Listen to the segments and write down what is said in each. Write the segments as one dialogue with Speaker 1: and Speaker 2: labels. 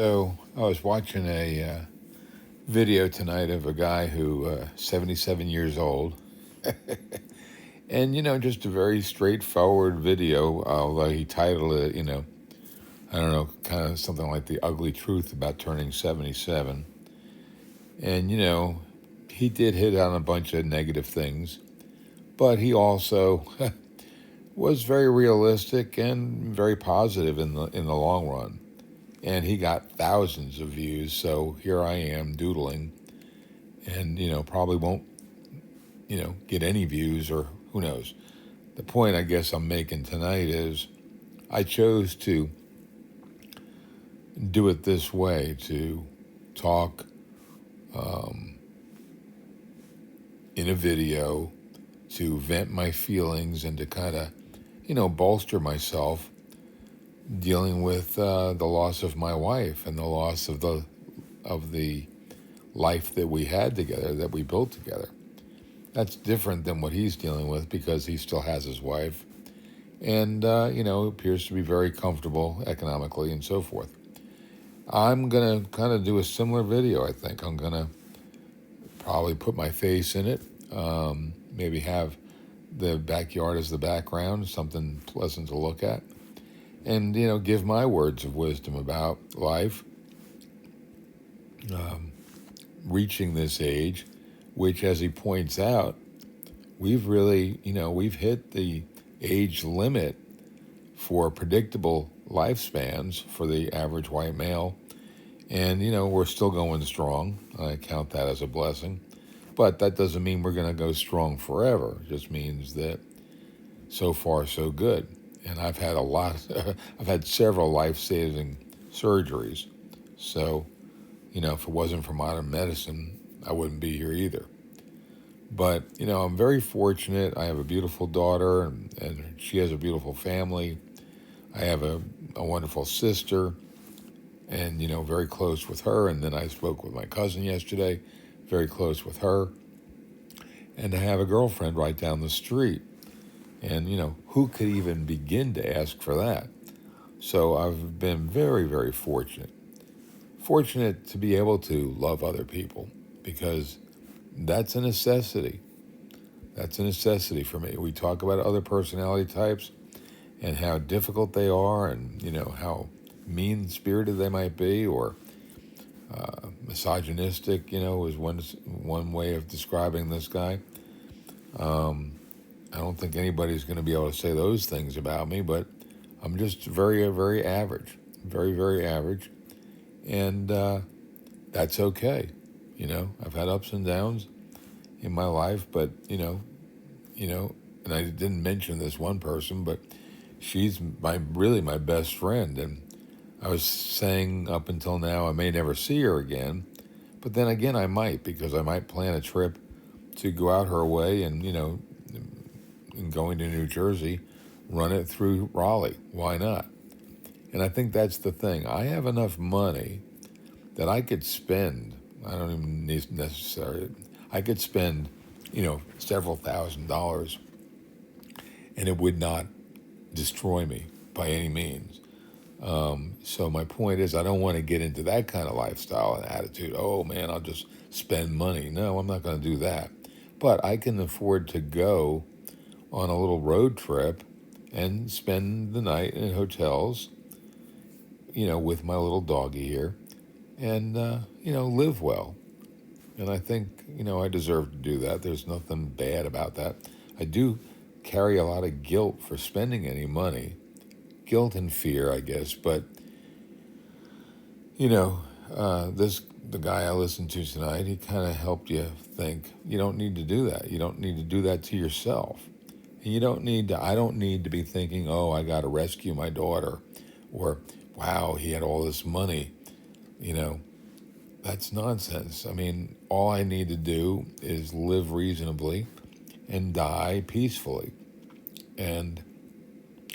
Speaker 1: So I was watching a video tonight of a guy who 77 years old, and just a very straightforward video. Although he titled it, I don't know, kind of something like "The Ugly Truth About Turning 77," and he did hit on a bunch of negative things, but he also was very realistic and very positive in the long run. And he got thousands of views. So here I am doodling, and probably won't get any views, or who knows. The point I guess I'm making tonight is I chose to do it this way, to talk in a video, to vent my feelings, and to kind of bolster myself dealing with the loss of my wife and the loss of the life that we had together, that we built together. That's different than what he's dealing with, because he still has his wife and appears to be very comfortable economically and so forth. I'm gonna kind of do a similar video. I think I'm gonna probably put my face in it, maybe have the backyard as the background, something pleasant to look at, and give my words of wisdom about life, reaching this age, which, as he points out, we've really we've hit the age limit for predictable lifespans for the average white male, and we're still going strong. I count that as a blessing, but that doesn't mean we're going to go strong forever. It just means that so far so good. And I've had I've had several life-saving surgeries. So, if it wasn't for modern medicine, I wouldn't be here either. But, I'm very fortunate. I have a beautiful daughter, and she has a beautiful family. I have a wonderful sister, and, very close with her. And then I spoke with my cousin yesterday, very close with her. And I have a girlfriend right down the street. And, who could even begin to ask for that? So I've been very, very fortunate. Fortunate to be able to love other people, because that's a necessity. That's a necessity for me. We talk about other personality types and how difficult they are, and, how mean-spirited they might be, or misogynistic, is one way of describing this guy. I don't think anybody's going to be able to say those things about me, but I'm just very, very average, very, very average, and that's okay. I've had ups and downs in my life, but and I didn't mention this one person, but she's really my best friend, and I was saying up until now I may never see her again, but then again I might, because I might plan a trip to go out her way, and and going to New Jersey, run it through Raleigh. Why not? And I think that's the thing. I have enough money that I could spend. I don't even need necessarily. I could spend, several $1,000s, and it would not destroy me by any means. So my point is, I don't want to get into that kind of lifestyle and attitude. Oh man, I'll just spend money. No, I'm not going to do that. But I can afford to go on a little road trip and spend the night in hotels, with my little doggy here, and, live well. And I think, I deserve to do that. There's nothing bad about that. I do carry a lot of guilt for spending any money. Guilt and fear, I guess. But, the guy I listened to tonight, he kind of helped you think, you don't need to do that. You don't need to do that to yourself. And I don't need to be thinking, oh, I got to rescue my daughter, or, wow, he had all this money. That's nonsense. I mean, all I need to do is live reasonably and die peacefully. And,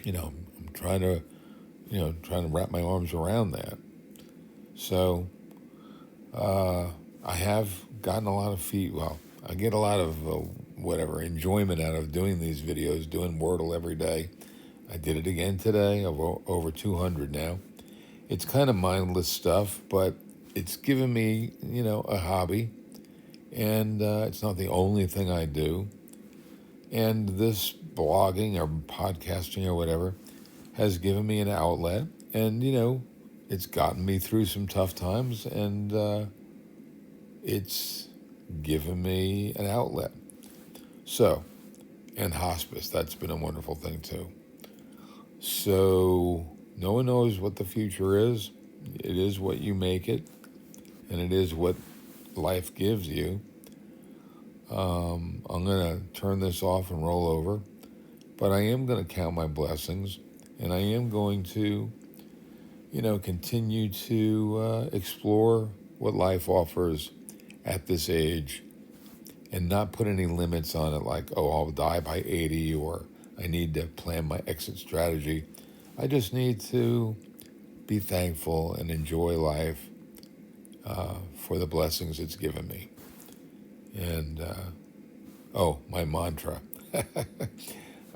Speaker 1: I'm trying to wrap my arms around that. So, I have gotten a lot of I get a lot of enjoyment out of doing these videos, doing Wordle every day. I did it again today, over 200 now. It's kind of mindless stuff, but it's given me, a hobby. And it's not the only thing I do. And this blogging or podcasting or whatever has given me an outlet. And, it's gotten me through some tough times. And it's given me an outlet. So, and hospice, that's been a wonderful thing too. So, no one knows what the future is. It is what you make it, and it is what life gives you. I'm going to turn this off and roll over, but I am going to count my blessings, and I am going to, continue to explore what life offers at this age and not put any limits on it like, oh, I'll die by 80 or I need to plan my exit strategy. I just need to be thankful and enjoy life for the blessings it's given me. And, my mantra.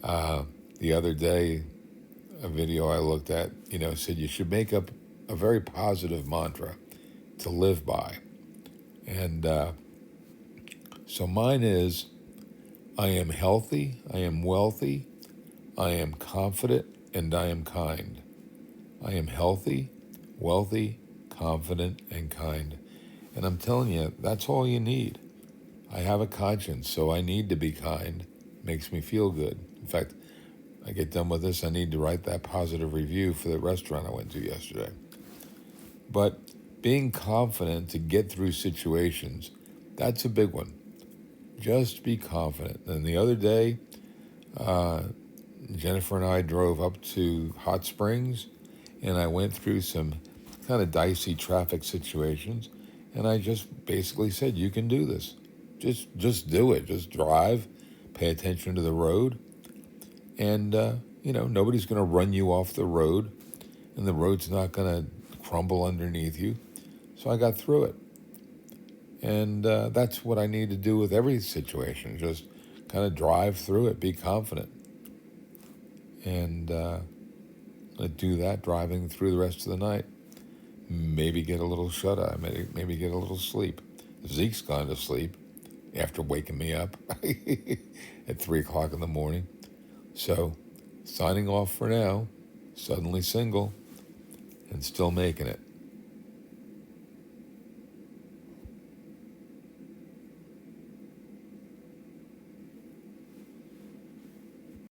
Speaker 1: The other day, a video I looked at, said you should make up a very positive mantra to live by. And so mine is, I am healthy, I am wealthy, I am confident, and I am kind. I am healthy, wealthy, confident, and kind. And I'm telling you, that's all you need. I have a conscience, so I need to be kind. It makes me feel good. In fact, I get done with this, I need to write that positive review for the restaurant I went to yesterday. But being confident to get through situations, that's a big one. Just be confident. And the other day, Jennifer and I drove up to Hot Springs, and I went through some kind of dicey traffic situations, and I just basically said, you can do this. Just do it. Just drive, pay attention to the road, and, nobody's going to run you off the road, and the road's not going to crumble underneath you. So I got through it. And that's what I need to do with every situation. Just kind of drive through it, be confident. And do that driving through the rest of the night. Maybe get a little shut-eye, maybe get a little sleep. Zeke's gone to sleep after waking me up at 3 o'clock in the morning. So, signing off for now, suddenly single, and still making it.